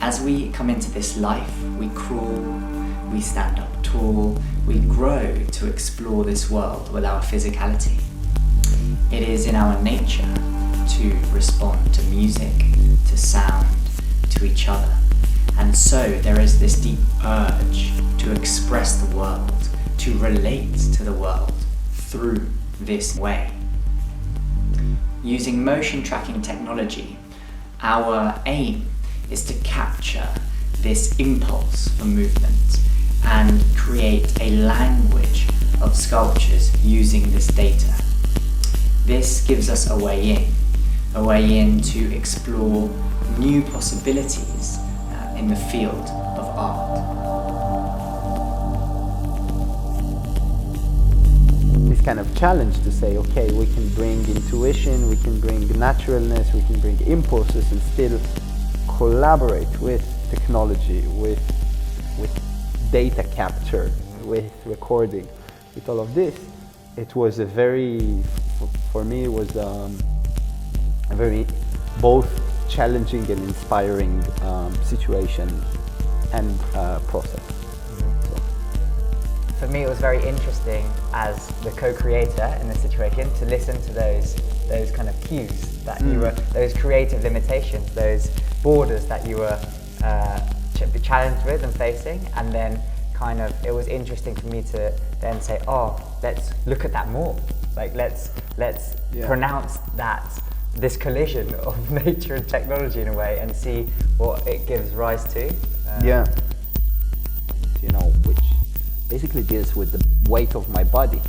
As we come into this life, we crawl, we stand up tall, we grow to explore this world with our physicality. It is in our nature to respond to music, to sound, to each other. And so there is this deep urge to express the world, to relate to the world through this way. Using motion tracking technology, our aim is to capture this impulse for movement and create a language of sculptures using this data. This gives us a way in to explore new possibilities in the field of art. This kind of challenge to say, okay, we can bring intuition, we can bring naturalness, we can bring impulses and still collaborate with technology, with data capture, with recording, with all of this. It was a very, for me, it was a very both challenging and inspiring situation and process. For me, it was very interesting as the co-creator in the situation to listen to those kind of cues that you were, those creative limitations, those borders that you were challenged with and facing, and then kind of it was interesting for me to then say, oh, let's look at that more. Like let's pronounce that this collision of nature and technology in a way and see what it gives rise to. You know, which basically deals with the weight of my body,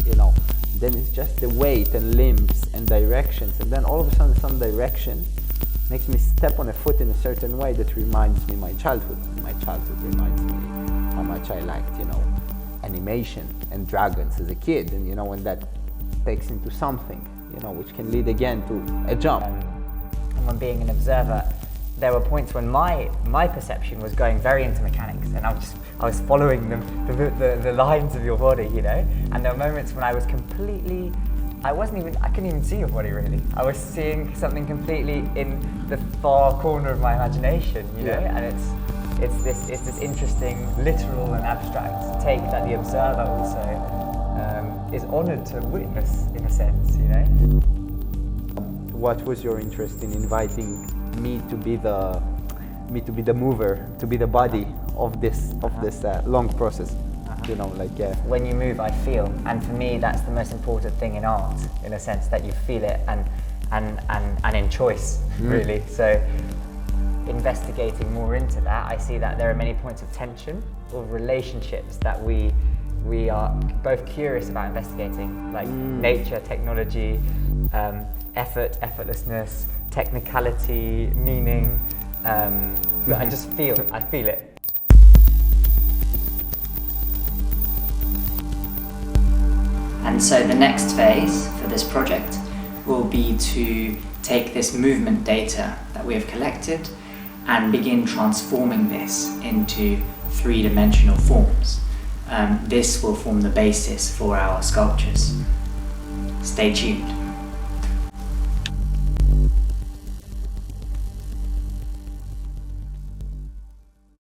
you know. Then it's just the weight and limbs and directions, and then all of a sudden some direction makes me step on a foot in a certain way that reminds me my childhood. My childhood reminds me how much I liked, you know, animation and dragons as a kid, and you know, when that takes into something, you know, which can lead again to a jump. And when being an observer, there were points when my perception was going very into mechanics, and I was following the lines of your body, you know. And there were moments when I was completely, I couldn't even see your body really. I was seeing something completely in the far corner of my imagination, you know. And it's this interesting literal and abstract take that the observer also is honoured to witness, in a sense, you know. What was your interest in inviting me to be the mover, to be the body of this long process? You know, like when you move, I feel, and for me, that's the most important thing in art, in a sense, that you feel it and in choice, really. So, investigating more into that, I see that there are many points of tension or relationships that we are both curious about investigating, like nature, technology, effort, effortlessness, technicality, meaning. But I just feel it. And so the next phase for this project will be to take this movement data that we have collected and begin transforming this into three-dimensional forms. This will form the basis for our sculptures. Stay tuned.